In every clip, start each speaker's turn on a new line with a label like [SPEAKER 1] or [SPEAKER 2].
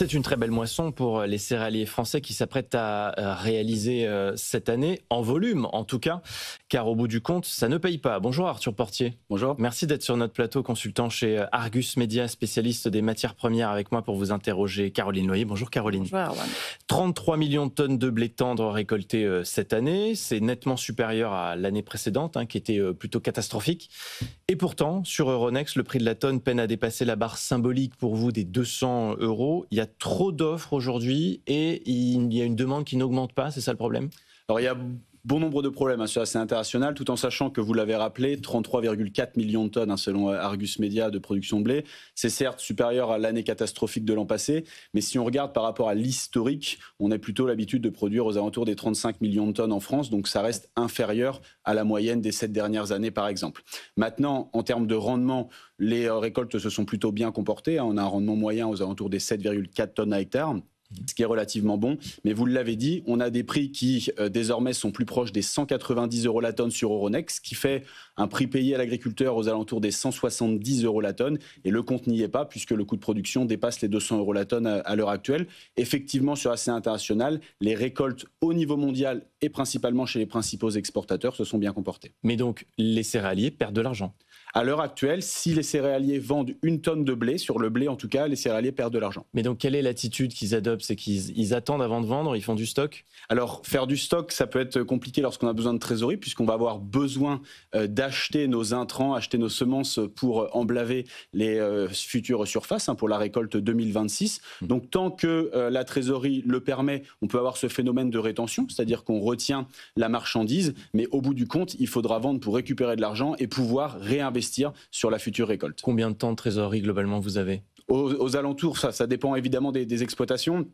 [SPEAKER 1] C'est une très belle moisson pour les céréaliers français qui s'apprêtent à réaliser cette année, en volume en tout cas, car au bout du compte, ça ne paye pas. Bonjour Arthur Portier.
[SPEAKER 2] Bonjour.
[SPEAKER 1] Merci d'être sur notre plateau, consultant chez Argus Media, spécialiste des matières premières, avec moi pour vous interroger Caroline Loyer. Bonjour Caroline.
[SPEAKER 3] Bonjour Erwan.
[SPEAKER 1] 33 millions de tonnes de blé tendre récoltées cette année, c'est nettement supérieur à l'année précédente, qui était plutôt catastrophique. Et pourtant, sur Euronext, le prix de la tonne peine à dépasser la barre symbolique pour vous des 200 €. Il y a trop d'offres aujourd'hui et il y a une demande qui n'augmente pas, c'est ça le problème?
[SPEAKER 2] Alors il y a bon nombre de problèmes sur la scène internationale, tout en sachant que vous l'avez rappelé, 33,4 millions de tonnes selon Argus Media de production de blé. C'est certes supérieur à l'année catastrophique de l'an passé, mais si on regarde par rapport à l'historique, on a plutôt l'habitude de produire aux alentours des 35 millions de tonnes en France, donc ça reste inférieur à la moyenne des 7 dernières années par exemple. Maintenant, en termes de rendement, les récoltes se sont plutôt bien comportées. On a un rendement moyen aux alentours des 7,4 tonnes à hectare, ce qui est relativement bon. Mais vous l'avez dit, on a des prix qui désormais sont plus proches des 190 € la tonne sur Euronext, ce qui fait un prix payé à l'agriculteur aux alentours des 170 € la tonne. Et le compte n'y est pas, puisque le coût de production dépasse les 200 € la tonne à l'heure actuelle. Effectivement, sur la scène internationale, les récoltes au niveau mondial et principalement chez les principaux exportateurs se sont bien comportées.
[SPEAKER 1] Mais donc, les céréaliers perdent de l'argent?
[SPEAKER 2] À l'heure actuelle, si les céréaliers vendent une tonne de blé, sur le blé en tout cas, les céréaliers perdent de l'argent.
[SPEAKER 1] Mais donc, quelle est l'attitude qu'ils adoptent? C'est qu'ils attendent avant de vendre, ils font du stock?
[SPEAKER 2] Alors, faire du stock, ça peut être compliqué lorsqu'on a besoin de trésorerie, puisqu'on va avoir besoin d'acheter nos intrants, acheter nos semences pour emblaver les futures surfaces pour la récolte 2026. Donc, tant que la trésorerie le permet, on peut avoir ce phénomène de rétention, c'est-à-dire qu'on retient la marchandise, mais au bout du compte, il faudra vendre pour récupérer de l'argent et pouvoir réinvestir sur la future récolte.
[SPEAKER 1] Combien de temps de trésorerie globalement vous avez?
[SPEAKER 2] Aux alentours, ça dépend évidemment des exploitations.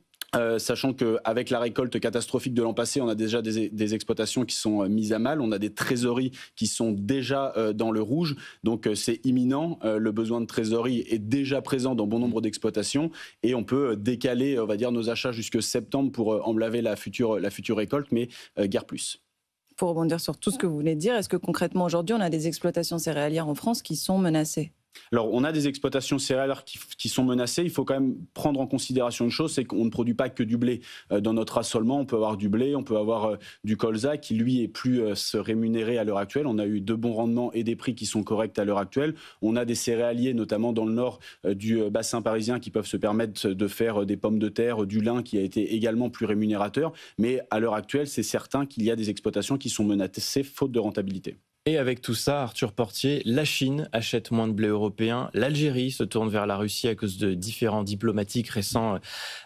[SPEAKER 2] Sachant qu'avec la récolte catastrophique de l'an passé, on a déjà des exploitations qui sont mises à mal, on a des trésoreries qui sont déjà dans le rouge, donc c'est imminent, le besoin de trésorerie est déjà présent dans bon nombre d'exploitations et on peut décaler, on va dire, nos achats jusque septembre pour emblaver la future récolte, mais guère plus.
[SPEAKER 3] Pour rebondir sur tout ce que vous venez de dire, est-ce que concrètement aujourd'hui on a des exploitations céréalières en France qui sont menacées?
[SPEAKER 2] Alors, on a des exploitations céréalières qui sont menacées. Il faut quand même prendre en considération une chose, c'est qu'on ne produit pas que du blé. Dans notre assolement, on peut avoir du blé, on peut avoir du colza qui, lui, est plus rémunéré à l'heure actuelle. On a eu de bons rendements et des prix qui sont corrects à l'heure actuelle. On a des céréaliers, notamment dans le nord du bassin parisien, qui peuvent se permettre de faire des pommes de terre, du lin, qui a été également plus rémunérateur. Mais à l'heure actuelle, c'est certain qu'il y a des exploitations qui sont menacées faute de rentabilité.
[SPEAKER 1] Et avec tout ça, Arthur Portier, la Chine achète moins de blé européen, l'Algérie se tourne vers la Russie à cause de différends diplomatiques récents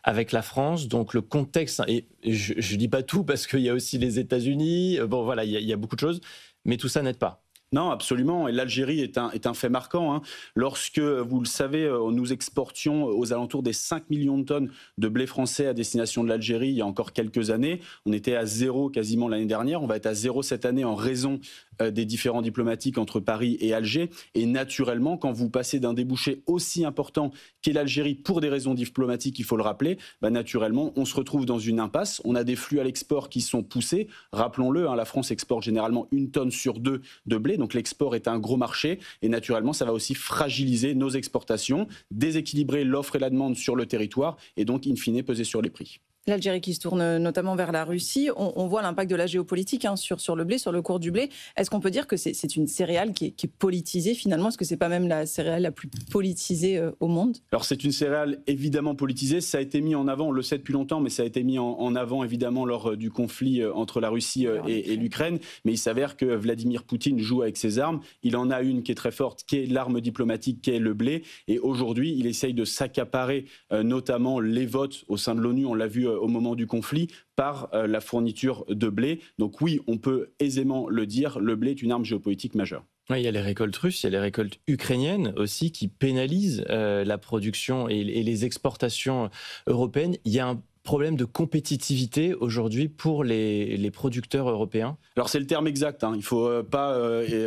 [SPEAKER 1] avec la France. Donc le contexte, et je ne dis pas tout parce qu'il y a aussi les États-Unis, bon voilà, il y a beaucoup de choses, mais tout ça n'aide pas.
[SPEAKER 2] Non, absolument. Et l'Algérie est un fait marquant. Lorsque, vous le savez, nous exportions aux alentours des 5 millions de tonnes de blé français à destination de l'Algérie il y a encore quelques années. On était à 0 quasiment l'année dernière. On va être à 0 cette année en raison des différends diplomatiques entre Paris et Alger. Et naturellement, quand vous passez d'un débouché aussi important qu'est l'Algérie pour des raisons diplomatiques, il faut le rappeler, naturellement, on se retrouve dans une impasse. On a des flux à l'export qui sont poussés. Rappelons-le, la France exporte généralement 1 tonne sur 2 de blé. Donc l'export est un gros marché et naturellement, ça va aussi fragiliser nos exportations, déséquilibrer l'offre et la demande sur le territoire et donc, in fine, peser sur les prix.
[SPEAKER 3] L'Algérie qui se tourne notamment vers la Russie, on voit l'impact de la géopolitique sur le blé, sur le cours du blé. Est-ce qu'on peut dire que c'est une céréale qui est politisée finalement? Est-ce que c'est pas même la céréale la plus politisée au monde?
[SPEAKER 2] Alors c'est une céréale évidemment politisée, ça a été mis en avant, on le sait depuis longtemps, mais ça a été mis en avant évidemment lors du conflit entre la Russie et l'Ukraine. Mais il s'avère que Vladimir Poutine joue avec ses armes, il en a une qui est très forte, qui est l'arme diplomatique, qui est le blé. Et aujourd'hui, il essaye de s'accaparer notamment les votes au sein de l'ONU, on l'a vu au moment du conflit, par la fourniture de blé. Donc oui, on peut aisément le dire, le blé est une arme géopolitique majeure.
[SPEAKER 1] Oui, il y a les récoltes russes, il y a les récoltes ukrainiennes aussi qui pénalisent la production et les exportations européennes. Il y a problème de compétitivité aujourd'hui pour les producteurs européens?
[SPEAKER 2] Alors c'est le terme exact, hein. Il ne faut pas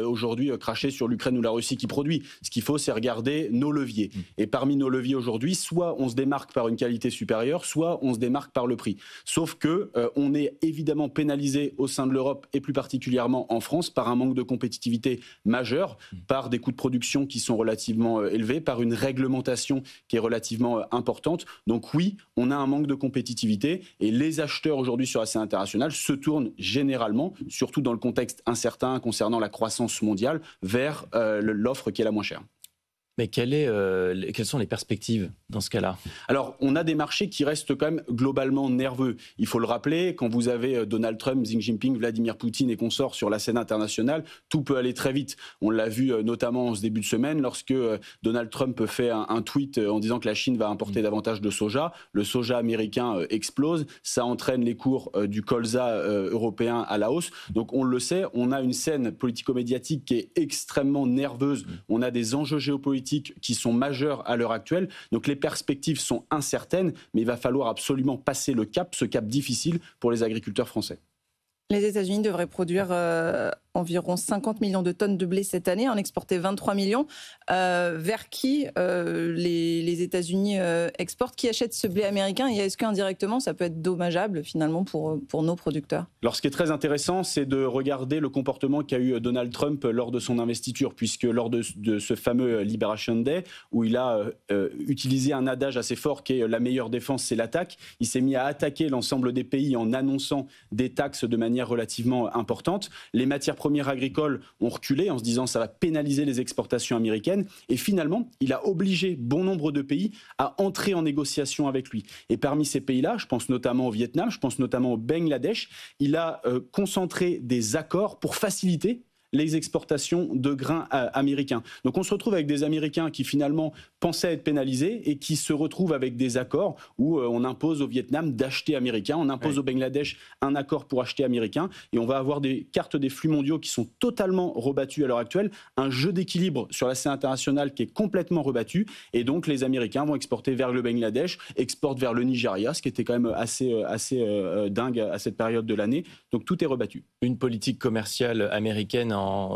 [SPEAKER 2] aujourd'hui cracher sur l'Ukraine ou la Russie qui produit. Ce qu'il faut, c'est regarder nos leviers. Et parmi nos leviers aujourd'hui, soit on se démarque par une qualité supérieure, soit on se démarque par le prix. Sauf que on est évidemment pénalisé au sein de l'Europe et plus particulièrement en France par un manque de compétitivité majeur, par des coûts de production qui sont relativement élevés, par une réglementation qui est relativement importante. Donc oui, on a un manque de compétitivité et les acheteurs aujourd'hui sur la scène internationale se tournent généralement, surtout dans le contexte incertain concernant la croissance mondiale, vers l'offre qui est la moins chère.
[SPEAKER 1] Mais quelles sont les perspectives dans ce cas-là?
[SPEAKER 2] Alors, on a des marchés qui restent quand même globalement nerveux. Il faut le rappeler, quand vous avez Donald Trump, Xi Jinping, Vladimir Poutine et consorts sur la scène internationale, tout peut aller très vite. On l'a vu notamment en ce début de semaine, lorsque Donald Trump fait un tweet en disant que la Chine va importer davantage de soja. Le soja américain explose. Ça entraîne les cours du colza européen à la hausse. Donc, on le sait, on a une scène politico-médiatique qui est extrêmement nerveuse. On a des enjeux géopolitiques qui sont majeurs à l'heure actuelle. Donc les perspectives sont incertaines, mais il va falloir absolument passer le cap, ce cap difficile pour les agriculteurs français.
[SPEAKER 3] Les États-Unis devraient produire environ 50 millions de tonnes de blé cette année, en exporter 23 millions. Vers qui les États-Unis exportent? Qui achète ce blé américain? Et est-ce qu'indirectement, ça peut être dommageable finalement pour nos producteurs?
[SPEAKER 2] Alors ce qui est très intéressant, c'est de regarder le comportement qu'a eu Donald Trump lors de son investiture, puisque lors de ce fameux Liberation Day, où il a utilisé un adage assez fort qui est « la meilleure défense, c'est l'attaque », il s'est mis à attaquer l'ensemble des pays en annonçant des taxes de manière relativement importante. Les matières premières agricoles ont reculé en se disant ça va pénaliser les exportations américaines. Et finalement, il a obligé bon nombre de pays à entrer en négociation avec lui. Et parmi ces pays-là, je pense notamment au Vietnam, je pense notamment au Bangladesh, il a concentré des accords pour faciliter les exportations de grains américains. Donc on se retrouve avec des Américains qui finalement pensaient être pénalisés et qui se retrouvent avec des accords où on impose au Vietnam d'acheter américain, on impose au Bangladesh un accord pour acheter américain et on va avoir des cartes des flux mondiaux qui sont totalement rebattues à l'heure actuelle, un jeu d'équilibre sur la scène internationale qui est complètement rebattu et donc les Américains vont exporter vers le Bangladesh, exportent vers le Nigeria, ce qui était quand même assez dingue à cette période de l'année. Donc tout est rebattu.
[SPEAKER 1] Une politique commerciale américaine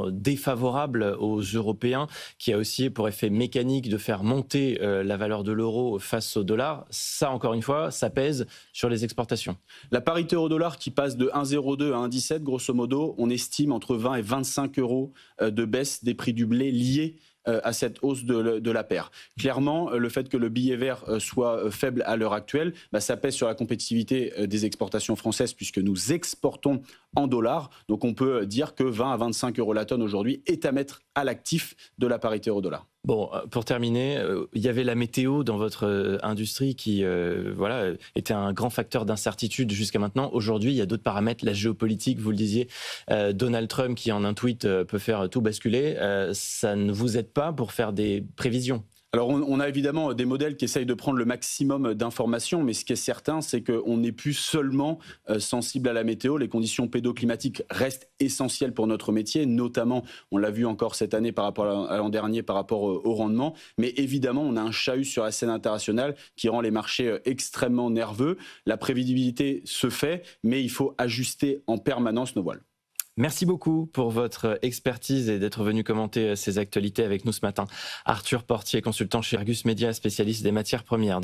[SPEAKER 1] défavorable aux Européens, qui a aussi pour effet mécanique de faire monter la valeur de l'euro face au dollar. Ça, encore une fois, ça pèse sur les exportations.
[SPEAKER 2] La parité euro-dollar qui passe de 1,02 à 1,17, grosso modo, on estime entre 20 et 25 euros de baisse des prix du blé liés à cette hausse de la paire. Clairement, le fait que le billet vert soit faible à l'heure actuelle, ça pèse sur la compétitivité des exportations françaises puisque nous exportons en dollars. Donc on peut dire que 20 à 25 euros la tonne aujourd'hui est à mettre à l'actif de la parité euro-dollar.
[SPEAKER 1] Bon, pour terminer, il y avait la météo dans votre industrie qui était un grand facteur d'incertitude jusqu'à maintenant. Aujourd'hui, il y a d'autres paramètres, la géopolitique, vous le disiez, Donald Trump qui en un tweet peut faire tout basculer. Ça ne vous aide pas pour faire des prévisions?
[SPEAKER 2] Alors on a évidemment des modèles qui essayent de prendre le maximum d'informations, mais ce qui est certain, c'est qu'on n'est plus seulement sensible à la météo. Les conditions pédoclimatiques restent essentielles pour notre métier, notamment, on l'a vu encore cette année par rapport à l'an dernier, par rapport au rendement. Mais évidemment, on a un chahut sur la scène internationale qui rend les marchés extrêmement nerveux. La prévisibilité se fait, mais il faut ajuster en permanence nos voiles.
[SPEAKER 1] Merci beaucoup pour votre expertise et d'être venu commenter ces actualités avec nous ce matin. Arthur Portier, consultant chez Argus Media, spécialiste des matières premières.